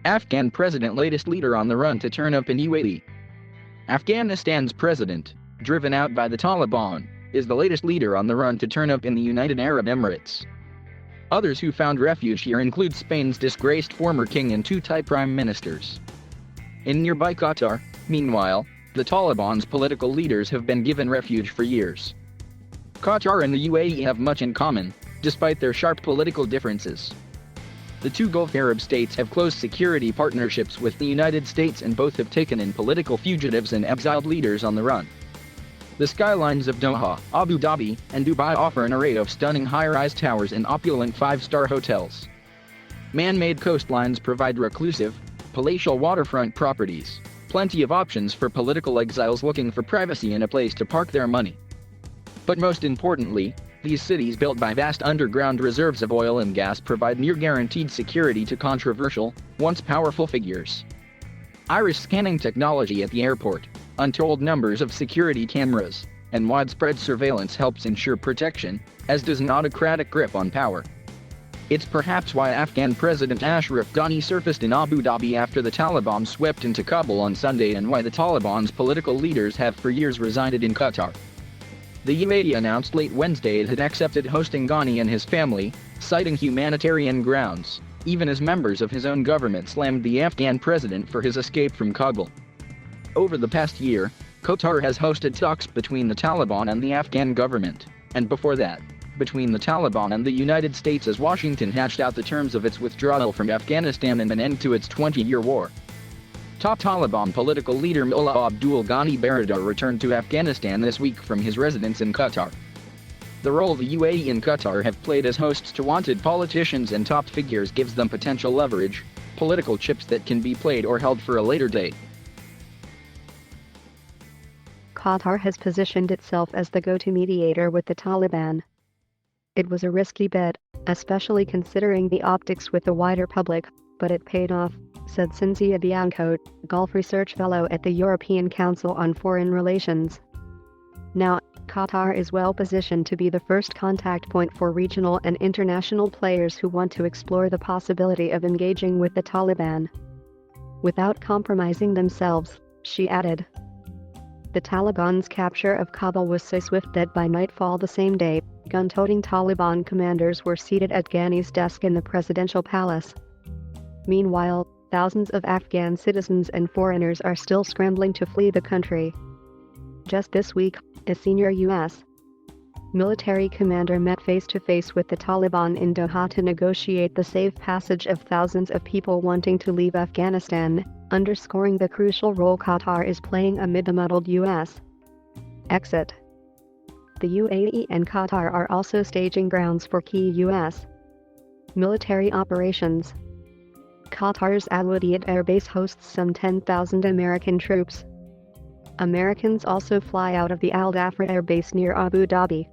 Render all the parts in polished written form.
Afghan president latest leader on the run to turn up in UAE. Afghanistan's president, driven out by the Taliban, is the latest leader on the run to turn up in the United Arab Emirates. Others who found refuge here include Spain's disgraced former king and two Thai prime ministers. In nearby Qatar, meanwhile, the Taliban's political leaders have been given refuge for years. Qatar and the UAE have much in common, despite their sharp political differences. The two Gulf Arab states have close security partnerships with the United States, and both have taken in political fugitives and exiled leaders on the run. The skylines of Doha, Abu Dhabi, and Dubai offer an array of stunning high-rise towers and opulent five-star hotels. Man-made coastlines provide reclusive, palatial waterfront properties, plenty of options for political exiles looking for privacy and a place to park their money. But most importantly, these cities built by vast underground reserves of oil and gas provide near-guaranteed security to controversial, once powerful figures. Iris scanning technology at the airport, untold numbers of security cameras, and widespread surveillance helps ensure protection, as does an autocratic grip on power. It's perhaps why Afghan President Ashraf Ghani surfaced in Abu Dhabi after the Taliban swept into Kabul on Sunday, and why the Taliban's political leaders have for years resided in Qatar. The UAE announced late Wednesday it had accepted hosting Ghani and his family, citing humanitarian grounds, even as members of his own government slammed the Afghan president for his escape from Kabul. Over the past year, Qatar has hosted talks between the Taliban and the Afghan government, and before that, between the Taliban and the United States, as Washington hashed out the terms of its withdrawal from Afghanistan and an end to its 20-year war. Top Taliban political leader Mullah Abdul Ghani Baradar returned to Afghanistan this week from his residence in Qatar. The role the UAE and Qatar have played as hosts to wanted politicians and top figures gives them potential leverage, political chips that can be played or held for a later date. Qatar has positioned itself as the go-to mediator with the Taliban. It was a risky bet, especially considering the optics with the wider public, but it paid off, said Cinzia Bianco, Gulf Research Fellow at the European Council on Foreign Relations. Now, Qatar is well positioned to be the first contact point for regional and international players who want to explore the possibility of engaging with the Taliban without compromising themselves, she added. The Taliban's capture of Kabul was so swift that by nightfall the same day, gun-toting Taliban commanders were seated at Ghani's desk in the presidential palace. Meanwhile, thousands of Afghan citizens and foreigners are still scrambling to flee the country. Just this week, a senior U.S. military commander met face-to-face with the Taliban in Doha to negotiate the safe passage of thousands of people wanting to leave Afghanistan, underscoring the crucial role Qatar is playing amid the muddled U.S. exit. The UAE and Qatar are also staging grounds for key U.S. military operations. Qatar's Al Udeid Air Base hosts some 10,000 American troops. Americans also fly out of the Al Dhafra Air Base near Abu Dhabi.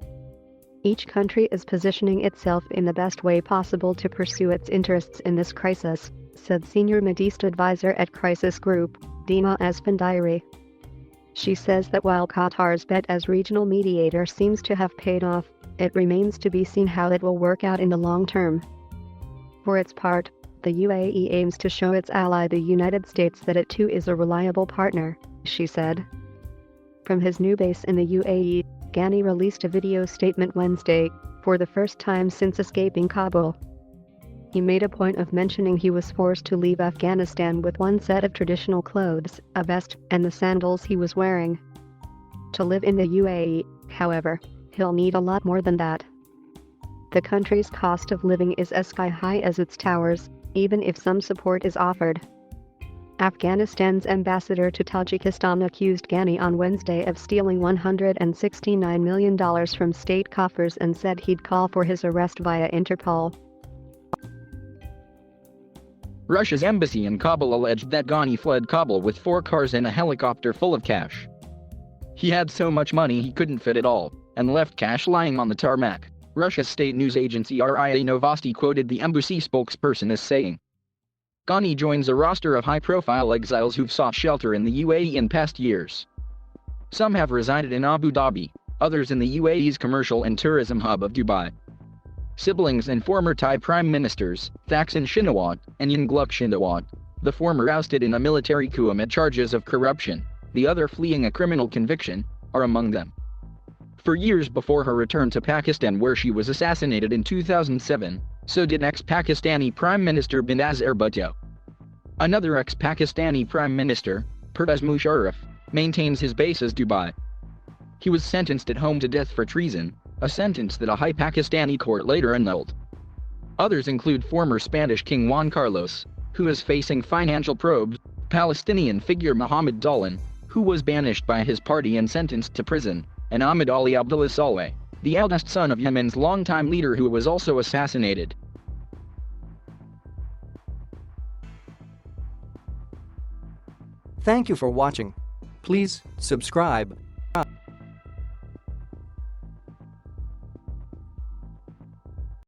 Each country is positioning itself in the best way possible to pursue its interests in this crisis, said senior Middle East advisor at Crisis Group, Dina Esfandiary. She says that while Qatar's bet as regional mediator seems to have paid off, it remains to be seen how it will work out in the long term. For its part, the UAE aims to show its ally the United States that it too is a reliable partner, she said. From his new base in the UAE, Ghani released a video statement Wednesday, for the first time since escaping Kabul. He made a point of mentioning he was forced to leave Afghanistan with one set of traditional clothes, a vest, and the sandals he was wearing. To live in the UAE, however, he'll need a lot more than that. The country's cost of living is as sky-high as its towers, even if some support is offered. Afghanistan's ambassador to Tajikistan accused Ghani on Wednesday of stealing $169 million from state coffers and said he'd call for his arrest via Interpol. Russia's embassy in Kabul alleged that Ghani fled Kabul with 4 cars and a helicopter full of cash. He had so much money he couldn't fit it all, and left cash lying on the tarmac, Russia's state news agency RIA Novosti quoted the embassy spokesperson as saying. Ghani joins a roster of high-profile exiles who've sought shelter in the UAE in past years. Some have resided in Abu Dhabi, others in the UAE's commercial and tourism hub of Dubai. Siblings and former Thai prime ministers, Thaksin Shinawatra and Yingluck Shinawatra, the former ousted in a military coup amid charges of corruption, the other fleeing a criminal conviction, are among them. For years before her return to Pakistan, where she was assassinated in 2007, so did ex-Pakistani Prime Minister Benazir Bhutto. Another ex-Pakistani Prime Minister, Pervez Musharraf, maintains his base as Dubai. He was sentenced at home to death for treason, a sentence that a high Pakistani court later annulled. Others include former Spanish King Juan Carlos, who is facing financial probes, Palestinian figure Mohammed Dalan, who was banished by his party and sentenced to prison, and Ahmed Ali Abdullah Saleh, the eldest son of Yemen's longtime leader who was also assassinated. Thank you for watching. Please subscribe.